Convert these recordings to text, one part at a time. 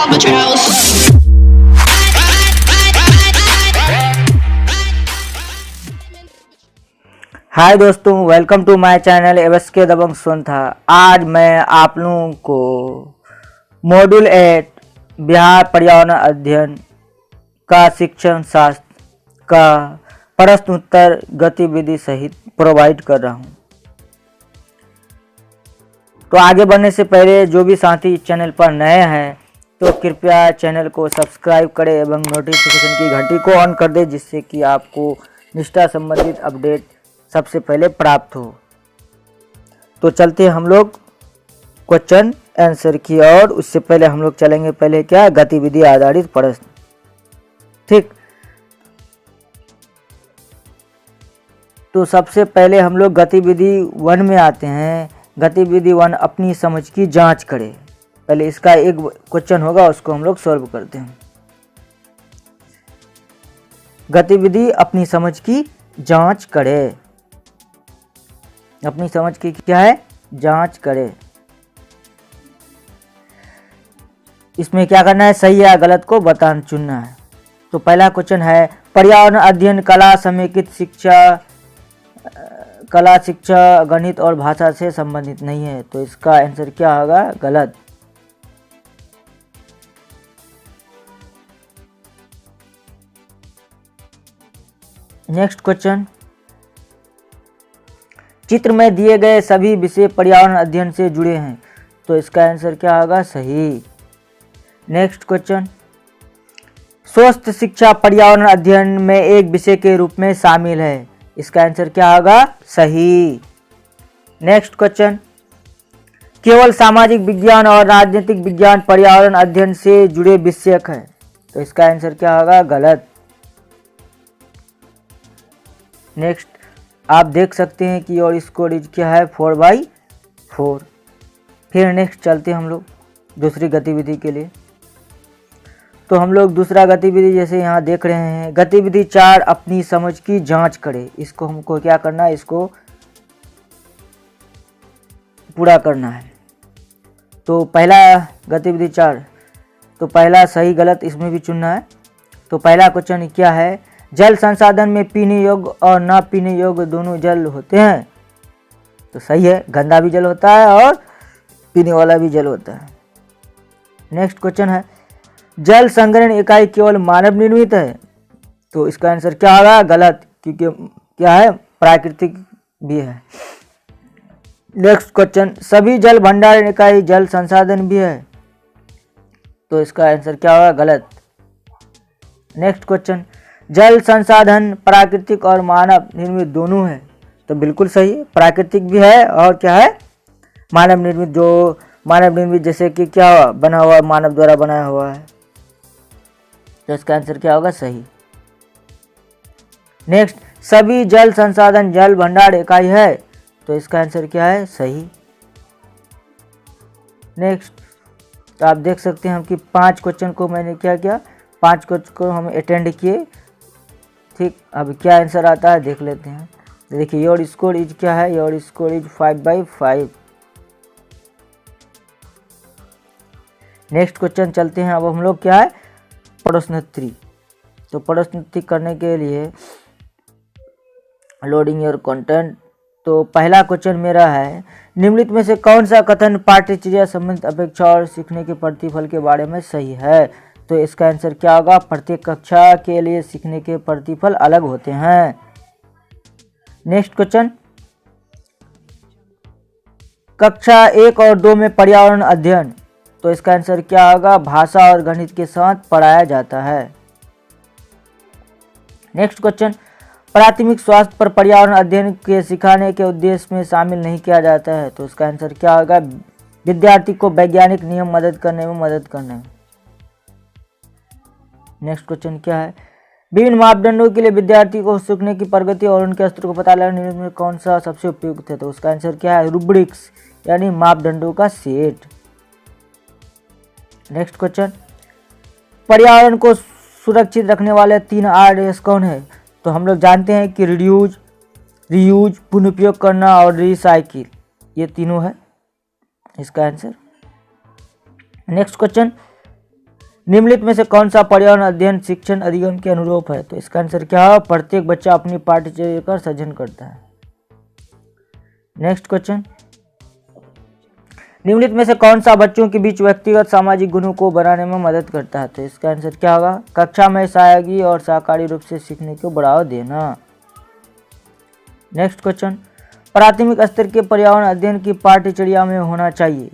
albatross. हाय दोस्तों, welcome to my channel एवसके दबंग संथा। आज मैं आप लोगों को मॉड्यूल 8 बिहार पर्यावरण अध्ययन का शिक्षण शास्त्र का प्रश्न उत्तर गतिविधि सहित प्रोवाइड कर रहा हूं। तो आगे बढ़ने से पहले जो भी साथी इस चैनल पर नए हैं तो कृपया चैनल को सब्सक्राइब करें एवं नोटिफिकेशन की घंटी को ऑन कर दें, जिससे कि आपको निष्ठा संबंधित अपडेट सबसे पहले प्राप्त हो। तो चलते हम लोग क्वेश्चन आंसर की ओर। उससे पहले हम लोग चलेंगे पहले क्या गतिविधि आधारित प्रश्न। ठीक, तो सबसे पहले हम लोग गतिविधि 1 में आते हैं। गतिविधि 1 अपनी समझ की जांच करें। पहले इसका एक क्वेश्चन होगा, उसको हम लोग सॉल्व करते हैं। गतिविधि अपनी समझ की जांच करें। अपनी समझ की क्या है? जांच करें। इसमें क्या करना है? सही या गलत को बताना चुनना है। तो पहला क्वेश्चन है, पर्यावरण अध्ययन कला समेकित शिक्षा, कला शिक्षा गणित और भाषा से संबंधित नहीं है। तो इसका आंसर क्या होगा? गलत। नेक्स्ट क्वेश्चन, चित्र में दिए गए सभी विषय पर्यावरण अध्ययन से जुड़े हैं। तो इसका आंसर क्या होगा? सही। नेक्स्ट क्वेश्चन, स्वस्थ शिक्षा पर्यावरण अध्ययन में एक विषय के रूप में शामिल है। इसका आंसर क्या होगा? सही। नेक्स्ट क्वेश्चन, केवल सामाजिक विज्ञान और राजनीतिक विज्ञान पर्यावरण अध्ययन से जुड़े विषयक है। तो इसका आंसर क्या होगा? गलत। नेक्स्ट, आप देख सकते हैं कि और स्कोर क्या है? 4/4। फिर नेक्स्ट चलते हैं हम लोग दूसरी गतिविधि के लिए। तो हम लोग दूसरा गतिविधि जैसे यहाँ देख रहे हैं, गतिविधि 4 अपनी समझ की जांच करें। इसको हमको क्या करना है? इसको पूरा करना है। तो पहला गतिविधि 4, तो पहला सही गलत इसमें भी चुनना है। तो पहला क्वेश्चन क्या है, जल संसाधन में पीने योग्य और न पीने योग्य दोनों जल होते हैं। तो सही है, गंदा भी जल होता है और पीने वाला भी जल होता है। नेक्स्ट क्वेश्चन है, जल संग्रहण इकाई केवल मानव निर्मित है। तो इसका आंसर क्या होगा? गलत, क्योंकि क्या है? प्राकृतिक भी है। नेक्स्ट क्वेश्चन, सभी जल भंडारण इकाई जल संसाधन भी है। तो इसका आंसर क्या होगा? गलत। नेक्स्ट क्वेश्चन, जल संसाधन प्राकृतिक और मानव निर्मित दोनों है। तो बिल्कुल सही, प्राकृतिक भी है और क्या है? मानव निर्मित। जो मानव निर्मित जैसे कि क्या बना हुआ, मानव द्वारा बनाया हुआ है। तो इसका आंसर क्या होगा? सही। नेक्स्ट, सभी जल संसाधन जल भंडार इकाई है। तो इसका आंसर क्या है? सही। नेक्स्ट, तो आप देख सकते हैं कि 5 क्वेश्चन को मैंने क्या किया, 5 क्वेश्चन को हम अटेंड किए। ठीक, अब क्या आंसर आता है देख लेते हैं। देखिए, योर स्कोर इज क्या है? Your score is 5/5। Next question चलते हैं। अब हम लोग क्या है? प्रश्न 3। तो प्रश्न 3 करने के लिए लोडिंग योर कंटेंट। तो पहला क्वेश्चन मेरा है, निम्नलिखित में से कौन सा कथन पाठ्यचर्या संबंधित अपेक्षा और सीखने के प्रतिफल के बारे में सही है। तो इसका आंसर क्या होगा? प्रत्येक कक्षा के लिए सीखने के प्रतिफल अलग होते हैं। नेक्स्ट क्वेश्चन, कक्षा 1 और 2 में पर्यावरण अध्ययन। तो इसका आंसर क्या होगा? भाषा और गणित के साथ पढ़ाया जाता है। नेक्स्ट क्वेश्चन, प्राथमिक स्वास्थ्य पर पर्यावरण अध्ययन के सिखाने के उद्देश्य में शामिल नहीं किया जाता है। तो इसका आंसर क्या होगा? विद्यार्थी को वैज्ञानिक नियम मदद करने में। नेक्स्ट क्वेश्चन क्या है, विभिन्न मापदंडों के लिए विद्यार्थी को सीखने की प्रगति और उनके स्तर को पता लगाने में कौन सा सबसे उपयुक्त है। तो उसका आंसर क्या है? रूब्रिक्स, यानी मापदंडों का सेट। नेक्स्ट क्वेश्चन, पर्यावरण को सुरक्षित रखने वाले 3 RS कौन है। तो हम लोग जानते हैं कि रिड्यूज, रीयूज, पुनः उपयोग करना और रिसाइकिल, ये तीनों है इसका आंसर। नेक्स्ट क्वेश्चन, निम्नलिखित में से कौन सा पर्यावरण अध्ययन शिक्षण अधिगम के अनुरूप है? तो इसका आंसर क्या है? प्रत्येक बच्चा अपनी पाठ्यचर्या का सृजन करता है। नेक्स्ट क्वेश्चन, निम्नलिखित में से कौन सा बच्चों के बीच व्यक्तिगत सामाजिक गुणों को बनाने में मदद करता है? तो इसका आंसर क्या होगा? कक्षा में सहयोगी और सहकारी रूप से सीखने को बढ़ावा देना। नेक्स्ट क्वेश्चन, प्राथमिक स्तर के पर्यावरण अध्ययन की पाठ्यचर्या में होना चाहिए।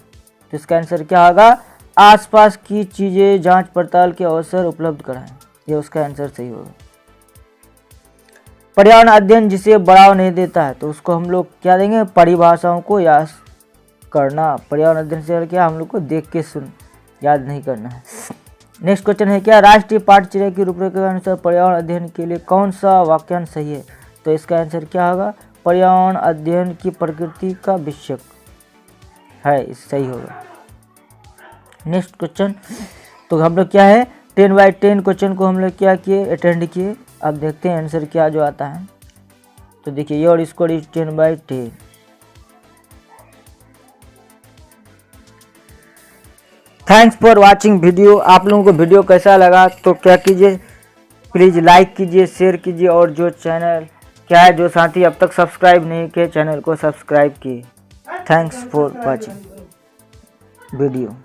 तो इसका आंसर क्या होगा? आसपास की चीजें जांच पड़ताल के अवसर उपलब्ध कराएं। ये उसका आंसर सही होगा। पर्यावरण अध्ययन जिसे बढ़ावा नहीं देता है तो उसको हम लोग क्या देंगे? परिभाषाओं को याद करना। पर्यावरण अध्ययन से क्या हम लोग को देख के सुन याद नहीं करना है। नेक्स्ट क्वेश्चन है क्या? राष्ट्रीय पाठ्यचर्या की रूपरेखा के अनुसार पर्यावरण अध्ययन के लिए कौन सा वाक्यांश सही है? तो इसका आंसर क्या होगा? पर्यावरण अध्ययन की प्रकृति का विषय है, सही होगा। नेक्स्ट क्वेश्चन, तो हम लोग क्या है 10/10 क्वेश्चन को हम लोग क्या किए? अटेंड किए। अब देखते हैं आंसर क्या जो आता है। तो देखिए your score is 10/10। Thanks for watching video. आप लोगों को वीडियो कैसा लगा तो क्या कीजिए, प्लीज़ लाइक कीजिए, शेयर कीजिए, और जो चैनल क्या है जो साथी अब तक सब्सक्राइब नहीं किए चैनल को सब्सक्राइब किए। Thanks for watching video.